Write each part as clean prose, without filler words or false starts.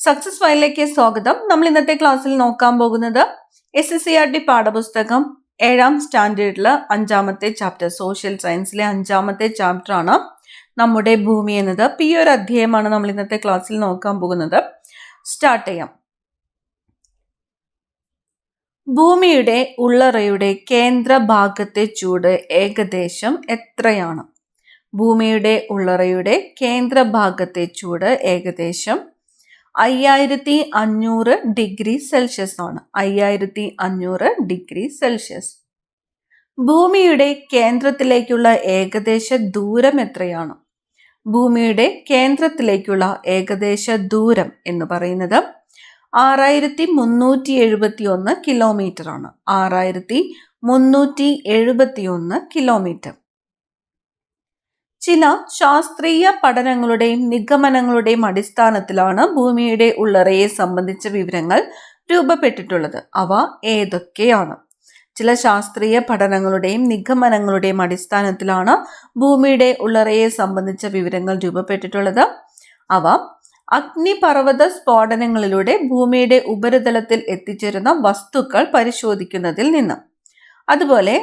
Success ഫയലിലേക്ക് സ്വാഗതം. നമ്മൾ ഇന്നത്തെ ക്ലാസ്സിൽ നോക്കാൻ പോകുന്നത് SSCRT പാഠപുസ്തകം 7ാം സ്റ്റാൻഡേർഡിലെ 5ാമത്തെ ചാപ്റ്റർ, സോഷ്യൽ സയൻസിലെ 5ാമത്തെ ചാപ്റ്റർ ആണ് നമ്മുടെ ഭൂമി എന്നത്. ഈ ഒരു അധ്യായമാണ് നമ്മൾ ഇന്നത്തെ ക്ലാസ്സിൽ നോക്കാൻ പോകുന്നത്. സ്റ്റാർട്ട് ചെയ്യാം. ഭൂമിയുടെ ഉള്ളറയുടെ കേന്ദ്രഭാഗത്തെ ചൂട് ഏകദേശം എത്രയാണ്? ഭൂമിയുടെ ഉള്ളറയുടെ കേന്ദ്രഭാഗത്തെ ചൂട് ഏകദേശം 5500 ഡിഗ്രി സെൽഷ്യസ് ആണ്. 5500 ഡിഗ്രി സെൽഷ്യസ്. ഭൂമിയുടെ കേന്ദ്രത്തിലേക്കുള്ള ഏകദേശ ദൂരം എത്രയാണ്? ഭൂമിയുടെ കേന്ദ്രത്തിലേക്കുള്ള ഏകദേശ ദൂരം എന്ന് പറയുന്നത് 6371 കിലോമീറ്റർ ആണ്. 6371 കിലോമീറ്റർ. ചില ശാസ്ത്രീയ പഠനങ്ങളുടെയും നിഗമനങ്ങളുടെയും അടിസ്ഥാനത്തിലാണ് ഭൂമിയുടെ ഉള്ളറയെ സംബന്ധിച്ച വിവരങ്ങൾ രൂപപ്പെട്ടിട്ടുള്ളത്. അവ ഏതൊക്കെയാണ്? ചില ശാസ്ത്രീയ പഠനങ്ങളുടെയും നിഗമനങ്ങളുടെയും അടിസ്ഥാനത്തിലാണ് ഭൂമിയുടെ ഉള്ളറയെ സംബന്ധിച്ച വിവരങ്ങൾ രൂപപ്പെട്ടിട്ടുള്ളത്. അവ അഗ്നിപർവ്വത സ്ഫോടനങ്ങളിലൂടെ ഭൂമിയുടെ ഉപരിതലത്തിൽ എത്തിച്ചേരുന്ന വസ്തുക്കൾ പരിശോധിക്കുന്നതിൽ നിന്നും, അതുപോലെ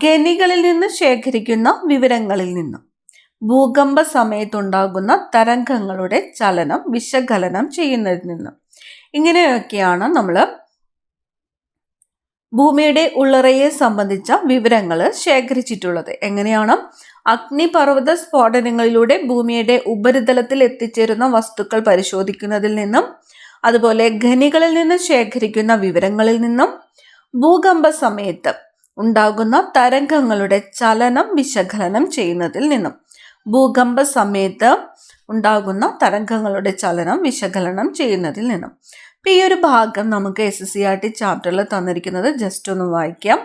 ഖനികളിൽ നിന്ന് ശേഖരിക്കുന്ന വിവരങ്ങളിൽ നിന്നും, ഭൂകമ്പ സമയത്തുണ്ടാകുന്ന തരംഗങ്ങളുടെ ചലനം വിശകലനം ചെയ്യുന്നതിൽ നിന്നും, ഇങ്ങനെയൊക്കെയാണ് നമ്മൾ ഭൂമിയുടെ ഉള്ളറയെ സംബന്ധിച്ച വിവരങ്ങൾ ശേഖരിച്ചിട്ടുള്ളത്. എങ്ങനെയാണ്? അഗ്നിപർവ്വത സ്ഫോടനങ്ങളിലൂടെ ഭൂമിയുടെ ഉപരിതലത്തിൽ എത്തിച്ചേരുന്ന വസ്തുക്കൾ പരിശോധിക്കുന്നതിൽ നിന്നും, അതുപോലെ ഖനികളിൽ നിന്ന് ശേഖരിക്കുന്ന വിവരങ്ങളിൽ നിന്നും, ഭൂകമ്പ സമയത്ത് ഉണ്ടാകുന്ന തരംഗങ്ങളുടെ ചലനം വിശകലനം ചെയ്യുന്നതിൽ നിന്നും. ഭൂകമ്പ സമയത്ത് ഉണ്ടാകുന്ന തരംഗങ്ങളുടെ ചലനം വിശകലനം ചെയ്യുന്നതിൽ നിന്നും. ഈ ഒരു ഭാഗം നമുക്ക് SSCRT ചാപ്റ്ററിൽ തന്നിരിക്കുന്നത് ജസ്റ്റ് ഒന്ന് വായിക്കാം.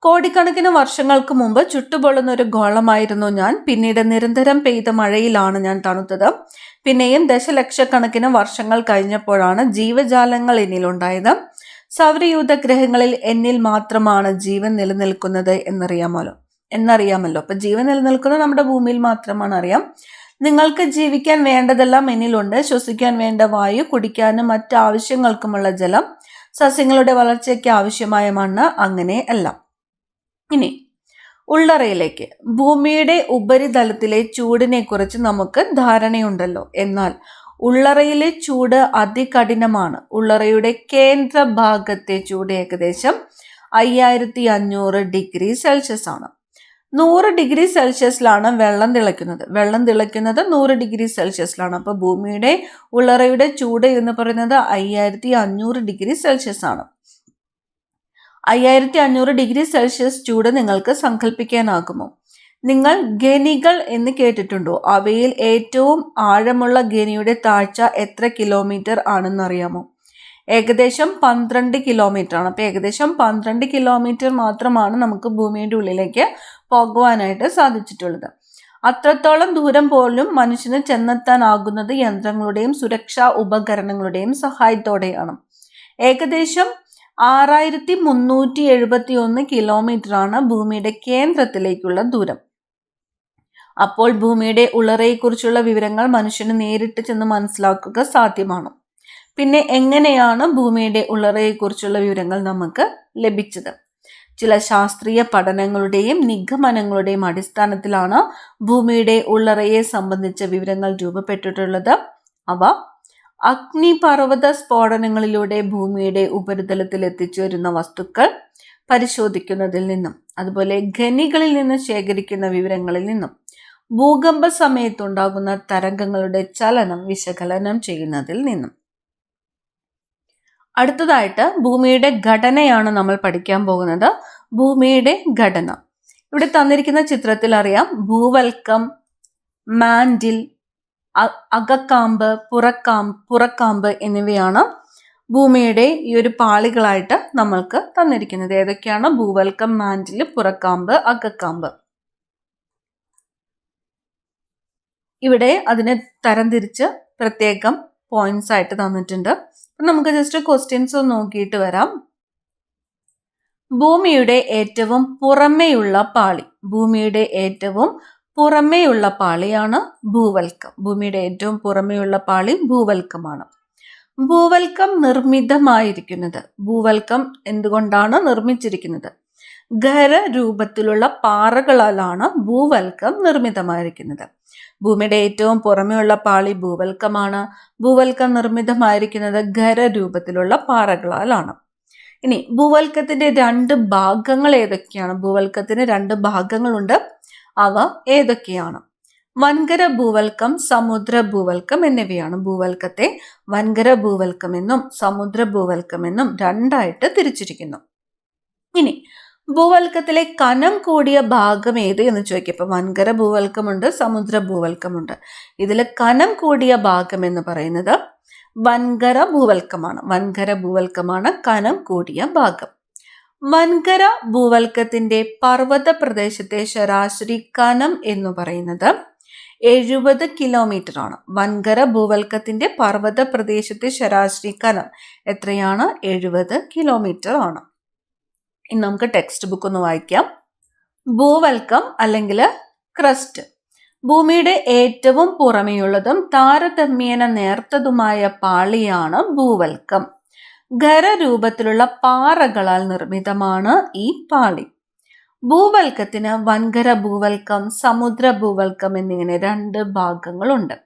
കോടിക്കണക്കിന് വർഷങ്ങൾക്ക് മുമ്പ് ചുട്ടുപൊള്ളുന്ന ഒരു ഗോളമായിരുന്നു ഞാൻ. പിന്നീട് നിരന്തരം പെയ്ത മഴയിലാണ് ഞാൻ തണുത്തത്. പിന്നെയും ദശലക്ഷക്കണക്കിന് വർഷങ്ങൾ കഴിഞ്ഞപ്പോഴാണ് ജീവജാലങ്ങൾ എന്നിലുണ്ടായത്. സൗരയൂഥ ഗ്രഹങ്ങളിൽ എന്നിൽ മാത്രമാണ് ജീവൻ നിലനിൽക്കുന്നത് എന്നറിയാമല്ലോ. അപ്പൊ ജീവൻ നിലനിൽക്കുന്നത് നമ്മുടെ ഭൂമിയിൽ മാത്രമാണ്. അറിയാം. നിങ്ങൾക്ക് ജീവിക്കാൻ വേണ്ടതെല്ലാം എന്നിലുണ്ട്. ശ്വസിക്കാൻ വേണ്ട വായു, കുടിക്കാനും മറ്റ് ആവശ്യങ്ങൾക്കുമുള്ള ജലം, സസ്യങ്ങളുടെ വളർച്ചയ്ക്ക് ആവശ്യമായ മണ്ണ്, അങ്ങനെ എല്ലാം. ഇനി ഉള്ളറയിലേക്ക്. ഭൂമിയുടെ ഉപരിതലത്തിലെ ചൂടിനെ കുറിച്ച് നമുക്ക് ധാരണയുണ്ടല്ലോ. എന്നാൽ ഉള്ളറയിലെ ചൂട് അതികഠിനമാണ്. ഉള്ളറയുടെ കേന്ദ്രഭാഗത്തെ ചൂട് ഏകദേശം 5500 ഡിഗ്രി സെൽഷ്യസ് ആണ്. 100 ഡിഗ്രി സെൽഷ്യസിലാണ് വെള്ളം തിളയ്ക്കുന്നത്. 100 ഡിഗ്രി സെൽഷ്യസിലാണ്. അപ്പോൾ ഭൂമിയുടെ ഉള്ളറയുടെ ചൂട് എന്ന് പറയുന്നത് 5500 ഡിഗ്രി സെൽഷ്യസ് ആണ്. 5500 ഡിഗ്രി സെൽഷ്യസ് ചൂട് നിങ്ങൾക്ക് സങ്കല്പിക്കാനാകുമോ? നിങ്ങൾ ഖനികൾ എന്ന് കേട്ടിട്ടുണ്ടോ? അവയിൽ ഏറ്റവും ആഴമുള്ള ഖനിയുടെ താഴ്ച എത്ര കിലോമീറ്റർ ആണെന്നറിയാമോ? ഏകദേശം 12 കിലോമീറ്റർ ആണ്. അപ്പോൾ ഏകദേശം 12 കിലോമീറ്റർ മാത്രമാണ് നമുക്ക് ഭൂമിയുടെ ഉള്ളിലേക്ക് പോകുവാനായിട്ട് സാധിച്ചിട്ടുള്ളത്. അത്രത്തോളം ദൂരം പോലും മനുഷ്യന് ചെന്നെത്താനാകുന്നത് യന്ത്രങ്ങളുടെയും സുരക്ഷാ ഉപകരണങ്ങളുടെയും സഹായത്തോടെയാണ്. ഏകദേശം 6371 കിലോമീറ്റർ ആണ് ഭൂമിയുടെ കേന്ദ്രത്തിലേക്കുള്ള ദൂരം. അപ്പോൾ ഭൂമിയുടെ ഉള്ളറയെക്കുറിച്ചുള്ള വിവരങ്ങൾ മനുഷ്യന് നേരിട്ട് ചെന്ന് മനസ്സിലാക്കുക സാധ്യമാണ്. പിന്നെ എങ്ങനെയാണ് ഭൂമിയുടെ ഉള്ളറയെക്കുറിച്ചുള്ള വിവരങ്ങൾ നമുക്ക് ലഭിച്ചത്? ചില ശാസ്ത്രീയ പഠനങ്ങളുടെയും നിഗമനങ്ങളുടെയും അടിസ്ഥാനത്തിലാണ് ഭൂമിയുടെ ഉള്ളറയെ സംബന്ധിച്ച വിവരങ്ങൾ രൂപപ്പെട്ടിട്ടുള്ളത്. അവ അഗ്നിപർവ്വത സ്ഫോടനങ്ങളിലൂടെ ഭൂമിയുടെ ഉപരിതലത്തിൽ എത്തിച്ചേരുന്ന വസ്തുക്കൾ പരിശോധിക്കുന്നതിൽ നിന്നും, അതുപോലെ ഖനികളിൽ നിന്ന് ശേഖരിക്കുന്ന വിവരങ്ങളിൽ നിന്നും, ഭൂകമ്പ സമയത്തുണ്ടാകുന്ന തരംഗങ്ങളുടെ ചലനം വിശകലനം ചെയ്യുന്നതിൽ നിന്നും. അടുത്തതായിട്ട് ഭൂമിയുടെ ഘടനയാണ് നമ്മൾ പഠിക്കാൻ പോകുന്നത്. ഭൂമിയുടെ ഘടന ഇവിടെ തന്നിരിക്കുന്ന ചിത്രത്തിൽ അറിയാം. ഭൂവൽക്കം, മാൻഡിൽ, അകക്കാമ്പ്, പുറക്കാമ്പ് എന്നിവയാണ് ഭൂമിയുടെ ഈ ഒരു പാളികളായിട്ട് നമ്മൾക്ക് തന്നിരിക്കുന്നത്. ഏതൊക്കെയാണ്? ഭൂവൽക്കം, മാൻഡിൽ, പുറക്കാമ്പ്, അകക്കാമ്പ്. ഇവിടെ അതിനെ തരംതിരിച്ച് പ്രത്യേകം പോയിന്റ്സ് ആയിട്ട് തന്നിട്ടുണ്ട്. നമുക്ക് ജസ്റ്റ് ക്വസ്റ്റ്യൻസ് നോക്കിയിട്ട് വരാം. ഭൂമിയുടെ ഏറ്റവും പുറമേയുള്ള പാളി. ഭൂമിയുടെ ഏറ്റവും പുറമേയുള്ള പാളിയാണ് ഭൂവൽക്കം. ഭൂമിയുടെ ഏറ്റവും പുറമേയുള്ള പാളി ഭൂവൽക്കമാണ്. ഭൂവൽക്കം നിർമ്മിതമായിരിക്കുന്നത്, ഭൂവൽക്കം എന്തുകൊണ്ടാണ് നിർമ്മിച്ചിരിക്കുന്നത്? ഖരരൂപത്തിലുള്ള പാറകളാലാണ് ഭൂവൽക്കം നിർമ്മിതമായിരിക്കുന്നത്. ഭൂമിയുടെ ഏറ്റവും പുറമെയുള്ള പാളി ഭൂവൽക്കമാണ്. ഭൂവൽക്കം നിർമ്മിതമായിരിക്കുന്നത് ഖരരൂപത്തിലുള്ള പാറകളാലാണ്. ഇനി ഭൂവൽക്കത്തിന്റെ 2 ഭാഗങ്ങൾ ഏതൊക്കെയാണ്? ഭൂവൽക്കത്തിന് 2 ഭാഗങ്ങളുണ്ട്. അവ ഏതൊക്കെയാണ്? വൻകര ഭൂവൽക്കം, സമുദ്ര ഭൂവൽക്കം എന്നിവയാണ്. ഭൂവൽക്കത്തെ വൻകര ഭൂവൽക്കം എന്നും സമുദ്ര ഭൂവൽക്കം എന്നും 2ആയിട്ട് തിരിച്ചിരിക്കുന്നു. ഇനി ഭൂവൽക്കത്തിലെ കനം കൂടിയ ഭാഗം ഏത് എന്ന് ചോദിക്കും. ഇപ്പൊ വൻകര ഭൂവൽക്കമുണ്ട്, സമുദ്ര ഭൂവൽക്കമുണ്ട്. ഇതിൽ കനം കൂടിയ ഭാഗം എന്ന് പറയുന്നത് വൻകര ഭൂവൽക്കമാണ്. വൻകര ഭൂവൽക്കമാണ് കനം കൂടിയ ഭാഗം. വൻകര ഭൂവൽക്കത്തിന്റെ പർവ്വത പ്രദേശത്തെ ശരാശരി കനം എന്ന് പറയുന്നത് 70 കിലോമീറ്റർ ആണ്. വൻകര ഭൂവൽക്കത്തിന്റെ പർവ്വത പ്രദേശത്തെ ശരാശരി കനം എത്രയാണ്? 70 കിലോമീറ്റർ ആണ്. ഇനി നമുക്ക് ടെക്സ്റ്റ് ബുക്ക് ഒന്ന് വായിക്കാം. ഭൂവൽക്കം അല്ലെങ്കിൽ ക്രസ്റ്റ്. ഭൂമിയുടെ ഏറ്റവും പുറമെയുള്ളതും താരതമ്യേന നേർത്തതുമായ പാളിയാണ് ഭൂവൽക്കം. ഖരരൂപത്തിലുള്ള പാറകളാൽ നിർമ്മിതമാണ് ഈ പാളി. ഭൂവൽക്കത്തിന് വൻകര ഭൂവൽക്കം, സമുദ്ര ഭൂവൽക്കം എന്നിങ്ങനെ 2 ഭാഗങ്ങളുണ്ട്.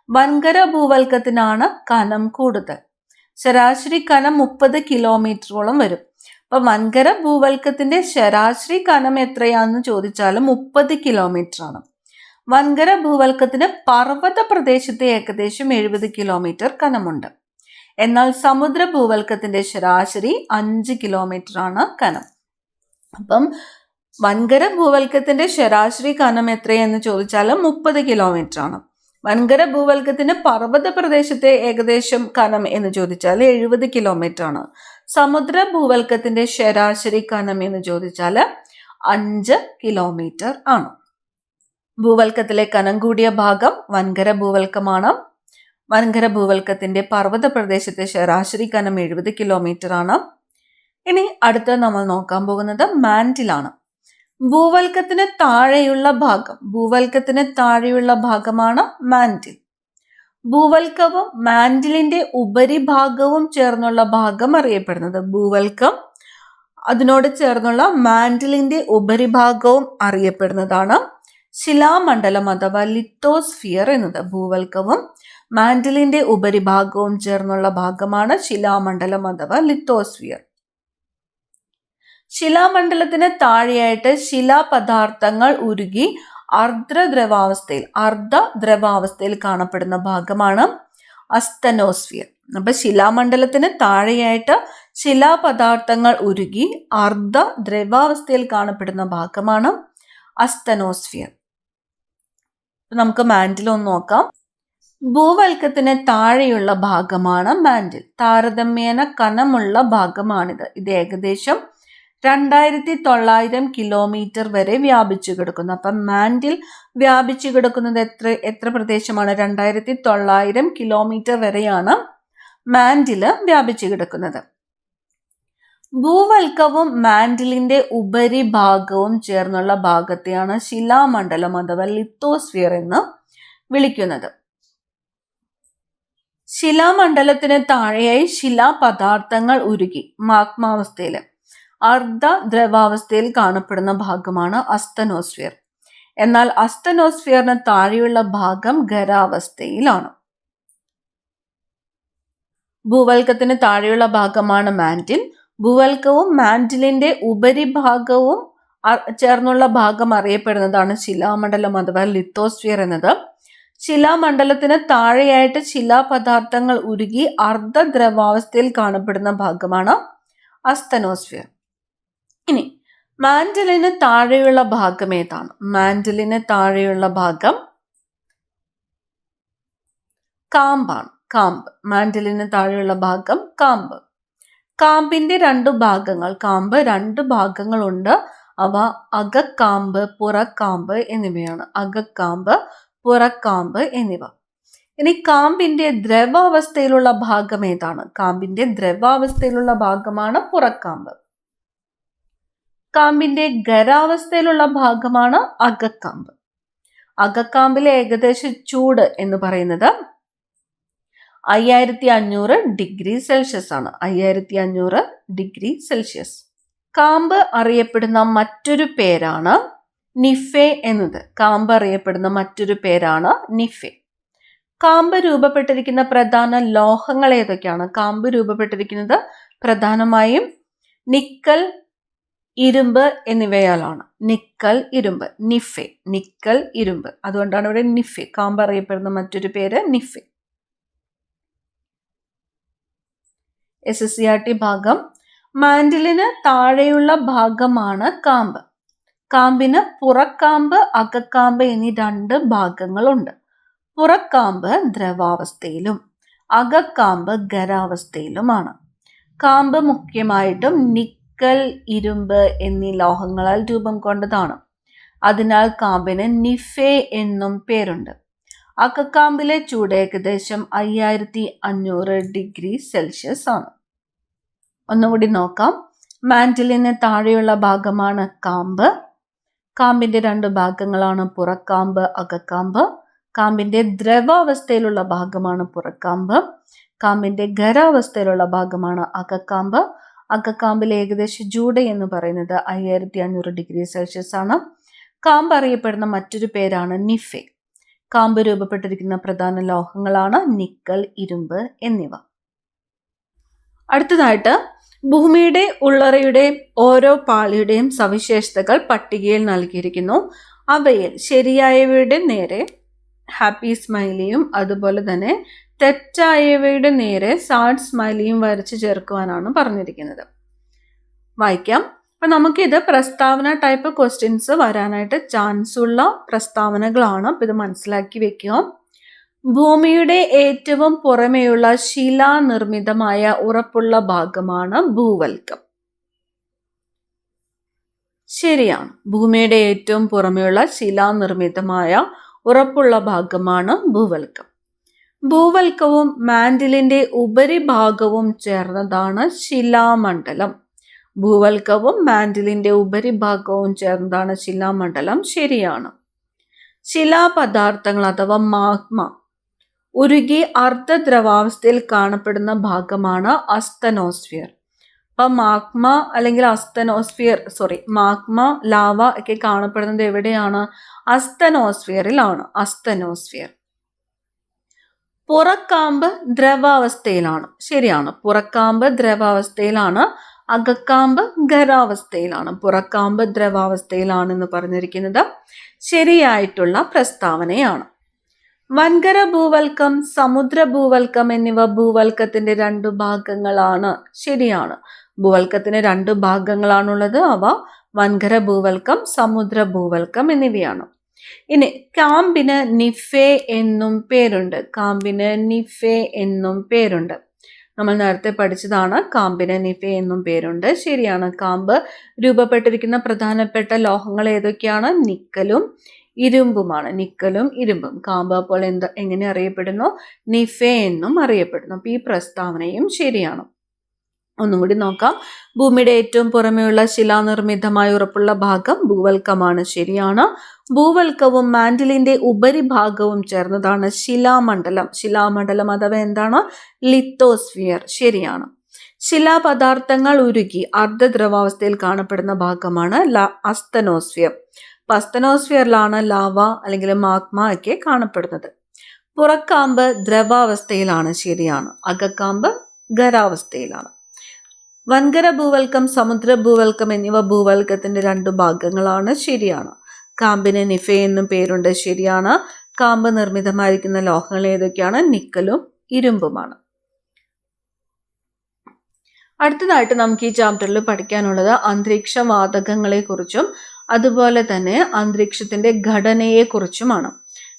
വൻകര ഭൂവൽക്കത്തിനാണ് കനം കൂടുതൽ. ശരാശരി കനം 30 കിലോമീറ്ററോളം വരും. അപ്പൊ വൻകര ഭൂവൽക്കത്തിന്റെ ശരാശരി കനം എത്രയാണെന്ന് ചോദിച്ചാൽ 30 കിലോമീറ്റർ ആണ്. വൻകര ഭൂവൽക്കത്തിന് പർവ്വത പ്രദേശത്തെ ഏകദേശം 70 കിലോമീറ്റർ കനമുണ്ട്. എന്നാൽ സമുദ്ര ഭൂവൽക്കത്തിന്റെ ശരാശരി 5 കിലോമീറ്റർ ആണ് കനം. അപ്പം വൻകര ഭൂവൽക്കത്തിന്റെ ശരാശരി കനം എത്രയെന്ന് ചോദിച്ചാൽ 30 കിലോമീറ്റർ ആണ്. വൻകര ഭൂവൽക്കത്തിന് പർവ്വത പ്രദേശത്തെ ഏകദേശം കനം എന്ന് ചോദിച്ചാൽ 70 കിലോമീറ്റർ ആണ്. സമുദ്ര ഭൂവൽക്കത്തിന്റെ ശരാശരി കനം എന്ന് ചോദിച്ചാൽ 5 കിലോമീറ്റർ ആണ്. ഭൂവൽക്കത്തിലെ കനം കൂടിയ ഭാഗം വൻകര ഭൂവൽക്കമാണ്. വൻകര ഭൂവൽക്കത്തിന്റെ പർവ്വത പ്രദേശത്തെ ശരാശരി കനം 70 കിലോമീറ്റർ ആണ്. ഇനി അടുത്ത നമ്മൾ നോക്കാൻ പോകുന്നത് മാന്റിലാണ്. ഭൂവൽക്കത്തിന് താഴെയുള്ള ഭാഗം. ഭൂവൽക്കത്തിന് താഴെയുള്ള ഭാഗമാണ് മാന്റിൽ. ഭൂവൽക്കവും മാന്റിലിന്റെ ഉപരിഭാഗവും ചേർന്നുള്ള ഭാഗം അറിയപ്പെടുന്നത്. ഭൂവൽക്കം അതിനോട് ചേർന്നുള്ള മാന്റിലിന്റെ ഉപരിഭാഗവും അറിയപ്പെടുന്നതാണ് ശിലാമണ്ഡലം അഥവാ ലിത്തോസ്ഫിയർ എന്നത്. ഭൂവൽക്കവും മാന്റിലിന്റെ ഉപരിഭാഗവും ചേർന്നുള്ള ഭാഗമാണ് ശിലാമണ്ഡലം അഥവാ ലിത്തോസ്ഫിയർ. ശിലാമണ്ഡലത്തിന് താഴെയായിട്ട് ശിലാപദാർത്ഥങ്ങൾ ഉരുകി അർദ്ധദ്രവാവസ്ഥയിൽ കാണപ്പെടുന്ന ഭാഗമാണ് അസ്തനോസ്ഫിയർ. അപ്പൊ ശിലാമണ്ഡലത്തിന് താഴെയായിട്ട് ശിലാപദാർത്ഥങ്ങൾ ഉരുകി അർദ്ധദ്രവാവസ്ഥയിൽ കാണപ്പെടുന്ന ഭാഗമാണ് അസ്തനോസ്ഫിയർ. നമുക്ക് മാന്റിൽ ഒന്ന് നോക്കാം. ഭൂവൽക്കത്തിന് താഴെയുള്ള ഭാഗമാണ് മാന്റിൽ. താരതമ്യേന കനമുള്ള ഭാഗമാണിത്. ഇത് ഏകദേശം 2900 കിലോമീറ്റർ വരെ വ്യാപിച്ചു കിടക്കുന്നു. അപ്പം മാന്റിൽ വ്യാപിച്ചു കിടക്കുന്നത് എത്ര പ്രദേശമാണ്? 2900 കിലോമീറ്റർ വരെയാണ് മാന്റില് വ്യാപിച്ചു കിടക്കുന്നത്. ഭൂവൽക്കവും മാന്റിലിന്റെ ഉപരിഭാഗവും ചേർന്നുള്ള ഭാഗത്തെയാണ് ശിലാമണ്ഡലം അഥവാ ലിത്തോസ്ഫിയർ എന്ന് വിളിക്കുന്നത്. ശിലാമണ്ഡലത്തിന് താഴെയായി ശിലാപദാർത്ഥങ്ങൾ ഉരുകി മാഗ്മാവസ്ഥയിൽ അർദ്ധദ്രവാവസ്ഥയിൽ കാണപ്പെടുന്ന ഭാഗമാണ് അസ്തനോസ്ഫിയർ. എന്നാൽ അസ്തനോസ്ഫിയറിന് താഴെയുള്ള ഭാഗം ഖരാവസ്ഥയിലാണ്. ഭൂവൽക്കത്തിന് താഴെയുള്ള ഭാഗമാണ് മാന്റിൽ. ഭൂവൽക്കവും മാന്റിലിന്റെ ഉപരിഭാഗവും ചേർന്നുള്ള ഭാഗം അറിയപ്പെടുന്നതാണ് ശിലാമണ്ഡലം അഥവാ ലിത്തോസ്ഫിയർ എന്നത്. ശിലാമണ്ഡലത്തിന് താഴെയായിട്ട് ശിലാപദാർത്ഥങ്ങൾ ഉരുകി അർദ്ധദ്രവാവസ്ഥയിൽ കാണപ്പെടുന്ന ഭാഗമാണ് അസ്തനോസ്ഫിയർ. ഇനി മാന്റിലിന് താഴെയുള്ള ഭാഗം ഏതാണ്? മാന്റിലിന് താഴെയുള്ള ഭാഗം കാമ്പാണ്. കാമ്പ്. മാന്റിലിന് താഴെയുള്ള ഭാഗം കാമ്പ്. കാമ്പിന്റെ 2 ഭാഗങ്ങൾ. കാമ്പ് 2 ഭാഗങ്ങളുണ്ട്. അവ അകക്കാമ്പ്, പുറക്കാമ്പ് എന്നിവയാണ്. അകക്കാമ്പ്, പുറക്കാമ്പ് എന്നിവ. ഇനി കാമ്പിന്റെ ദ്രവാവസ്ഥയിലുള്ള ഭാഗം ഏതാണ്? കാമ്പിന്റെ ദ്രവാവസ്ഥയിലുള്ള ഭാഗമാണ് പുറക്കാമ്പ്. കാമ്പിന്റെ ഖരാവസ്ഥയിലുള്ള ഭാഗമാണ് അകക്കാമ്പ്. അകക്കാമ്പിലെ ഏകദേശ ചൂട് എന്ന് പറയുന്നത് 5500 ഡിഗ്രി സെൽഷ്യസ് ആണ്. 5500 ഡിഗ്രി സെൽഷ്യസ്. കാമ്പ് അറിയപ്പെടുന്ന മറ്റൊരു പേരാണ് നിഫെ എന്നത്. കാമ്പ് അറിയപ്പെടുന്ന മറ്റൊരു പേരാണ് നിഫെ. കാമ്പ് രൂപപ്പെട്ടിരിക്കുന്ന പ്രധാന ലോഹങ്ങൾ ഏതൊക്കെയാണ്? കാമ്പ് രൂപപ്പെട്ടിരിക്കുന്നത് പ്രധാനമായും നിക്കൽ, ഇരുമ്പ് എന്നിവയാലാണ്. നിക്കൽ, ഇരുമ്പ്, നിഫെ, നിക്കൽ, ഇരുമ്പ്. അതുകൊണ്ടാണ് ഇവിടെ നിഫെ. കാമ്പ് അറിയപ്പെടുന്ന മറ്റൊരു പേര് നിഫെ. SSCRT ഭാഗം. മാൻഡിലിന് താഴെയുള്ള ഭാഗമാണ് കാമ്പ്. കാമ്പിന് പുറക്കാമ്പ്, അകക്കാമ്പ് എന്നീ 2 ഭാഗങ്ങളുണ്ട്. പുറക്കാമ്പ് ദ്രവാവസ്ഥയിലും അകക്കാമ്പ് ഖരാവസ്ഥയിലുമാണ്. കാമ്പ് മുഖ്യമായിട്ടും നിക്കൽ, ഇരുമ്പ് എന്നീ ലോഹങ്ങളാൽ രൂപം കൊണ്ടതാണ്. അതിനാൽ കാമ്പിന് നിഫെ എന്നും പേരുണ്ട്. അകക്കാമ്പിലെ ചൂട് ഏകദേശം 5500 ഡിഗ്രി സെൽഷ്യസ് ആണ്. ഒന്നുകൂടി നോക്കാം. മാൻഡിലിന് താഴെയുള്ള ഭാഗമാണ് കാമ്പ്. കാമ്പിന്റെ 2 ഭാഗങ്ങളാണ് പുറക്കാമ്പ്, അകക്കാമ്പ്. കാമ്പിന്റെ ദ്രവാവസ്ഥയിലുള്ള ഭാഗമാണ് പുറക്കാമ്പ്. കാമ്പിന്റെ ഖരാവസ്ഥയിലുള്ള ഭാഗമാണ് അകക്കാമ്പ്. അകക്കാമ്പിലെ ഏകദേശ ചൂട് എന്ന് പറയുന്നത് 5500 ഡിഗ്രി സെൽഷ്യസ് ആണ്. കാമ്പ് അറിയപ്പെടുന്ന മറ്റൊരു പേരാണ് നിഫെ. കാമ്പ് രൂപപ്പെട്ടിരിക്കുന്ന പ്രധാന ലോഹങ്ങളാണ് നിക്കൽ, ഇരുമ്പ് എന്നിവ. അടുത്തതായിട്ട് ഭൂമിയുടെ ഉള്ളറയുടെയും ഓരോ പാളിയുടെയും സവിശേഷതകൾ പട്ടികയിൽ നൽകിയിരിക്കുന്നു. അവയിൽ ശരിയായവയുടെ നേരെ ഹാപ്പി സ്മൈലിയും അതുപോലെ തന്നെ തെറ്റായവയുടെ നേരെ സാഡ് സ്മൈലിയും വരച്ചു ചേർക്കുവാനാണ് പറഞ്ഞിരിക്കുന്നത്. വായിക്കാം. അപ്പൊ നമുക്കിത് പ്രസ്താവന ടൈപ്പ് ക്വസ്റ്റ്യൻസ് വരാനായിട്ട് ചാൻസ് ഉള്ള പ്രസ്താവനകളാണ്. അപ്പൊ ഇത് മനസ്സിലാക്കി വെക്കുക. ഭൂമിയുടെ ഏറ്റവും പുറമെയുള്ള ശിലാനിർമ്മിതമായ ഉറപ്പുള്ള ഭാഗമാണ് ഭൂവൽക്കം. ശരിയാണ്. ഭൂമിയുടെ ഏറ്റവും പുറമെയുള്ള ശിലാനിർമ്മിതമായ ഉറപ്പുള്ള ഭാഗമാണ് ഭൂവൽക്കം. ഭൂവൽക്കവും മാൻഡിലിന്റെ ഉപരിഭാഗവും ചേർന്നതാണ് ശിലാമണ്ഡലം. ഭൂവൽക്കവും മാൻഡിലിന്റെ ഉപരിഭാഗവും ചേർന്നതാണ് ശിലാമണ്ഡലം. ശരിയാണ്. ശിലാപദാർത്ഥങ്ങൾ അഥവാ മാഗ്മ ഉരുകി അർദ്ധദ്രവാവസ്ഥയിൽ കാണപ്പെടുന്ന ഭാഗമാണ് അസ്തനോസ്ഫിയർ. അപ്പൊ മാഗ്മ അല്ലെങ്കിൽ മാഗ്മ, ലാവ ഒക്കെ കാണപ്പെടുന്നത് എവിടെയാണ്? അസ്തനോസ്ഫിയറിലാണ്. അസ്തനോസ്ഫിയർ. പുറക്കാമ്പ് ദ്രവാവസ്ഥയിലാണ്. ശരിയാണ്. പുറക്കാമ്പ് ദ്രവാവസ്ഥയിലാണ്. അകക്കാമ്പ് ഖരാവസ്ഥയിലാണ്. പുറക്കാമ്പ് ദ്രവാവസ്ഥയിലാണ് എന്ന് പറഞ്ഞിരിക്കുന്നത് ശരിയായിട്ടുള്ള പ്രസ്താവനയാണ്. വൻകര ഭൂവൽക്കം, സമുദ്ര ഭൂവൽക്കം എന്നിവ ഭൂവൽക്കത്തിന്റെ 2 ഭാഗങ്ങളാണ്. ശരിയാണ്. ഭൂവൽക്കത്തിന് 2 ഭാഗങ്ങളാണുള്ളത്. അവ വൻകര ഭൂവൽക്കം, സമുദ്ര ഭൂവൽക്കം എന്നിവയാണ്. ഇനി കാമ്പിന് നിഫെ എന്നും പേരുണ്ട്. കാമ്പിന് നിഫെ എന്നും പേരുണ്ട്. നമ്മൾ നേരത്തെ പഠിച്ചതാണ്. കാമ്പിന് നിഫെ എന്നും പേരുണ്ട്. ശരിയാണ്. കാമ്പ് രൂപപ്പെട്ടിരിക്കുന്ന പ്രധാനപ്പെട്ട ലോഹങ്ങൾ ഏതൊക്കെയാണ്? നിക്കലും ഇരുമ്പുമാണ്. നിക്കലും ഇരുമ്പും. കാമ്പ് അപ്പോൾ എങ്ങനെ അറിയപ്പെടുന്നു? നിഫെ എന്നും അറിയപ്പെടുന്നു. അപ്പൊ ഈ പ്രസ്താവനയും ശരിയാണ്. ഒന്നും കൂടി നോക്കാം. ഭൂമിയുടെ ഏറ്റവും പുറമെയുള്ള ശിലാനിർമ്മിതമായി ഉറപ്പുള്ള ഭാഗം ഭൂവൽക്കമാണ്. ശരിയാണ്. ഭൂവൽക്കവും മാൻഡിലിന്റെ ഉപരിഭാഗവും ചേർന്നതാണ് ശിലാമണ്ഡലം. ശിലാമണ്ഡലം അഥവാ എന്താണ്? ലിത്തോസ്ഫിയർ. ശരിയാണ്. ശിലാപദാർത്ഥങ്ങൾ ഉരുകി അർദ്ധദ്രവാവസ്ഥയിൽ കാണപ്പെടുന്ന ഭാഗമാണ് അസ്തനോസ്ഫിയർ. അസ്തനോസ്ഫിയറിലാണ് ലാവ അല്ലെങ്കിൽ മാഗ്മ ഒക്കെ കാണപ്പെടുന്നത്. പുറക്കാമ്പ് ദ്രവാവസ്ഥയിലാണ്. ശരിയാണ്. അകക്കാമ്പ് ഖരാവസ്ഥയിലാണ്. വൻകര ഭൂവൽക്കം, സമുദ്ര ഭൂവൽക്കം എന്നിവ ഭൂവൽക്കത്തിന്റെ 2 ഭാഗങ്ങളാണ്. ശരിയാണ്. കാമ്പിന് നിഫെ എന്നും പേരുണ്ട്. ശരിയാണ്. കാമ്പ് നിർമ്മിതമായിരിക്കുന്ന ലോഹങ്ങൾ ഏതൊക്കെയാണ്? നിക്കലും ഇരുമ്പുമാണ്. അടുത്തതായിട്ട് നമുക്ക് ഈ ചാപ്റ്ററിൽ പഠിക്കാനുള്ളത് അന്തരീക്ഷ വാതകങ്ങളെ കുറിച്ചും അതുപോലെ തന്നെ അന്തരീക്ഷത്തിന്റെ ഘടനയെ കുറിച്ചുമാണ്.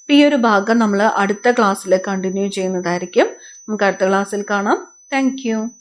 ഈ ഒരു ഭാഗം നമ്മൾ അടുത്ത ക്ലാസ്സിൽ കണ്ടിന്യൂ ചെയ്യുന്നതായിരിക്കും. നമുക്ക് അടുത്ത ക്ലാസ്സിൽ കാണാം. താങ്ക്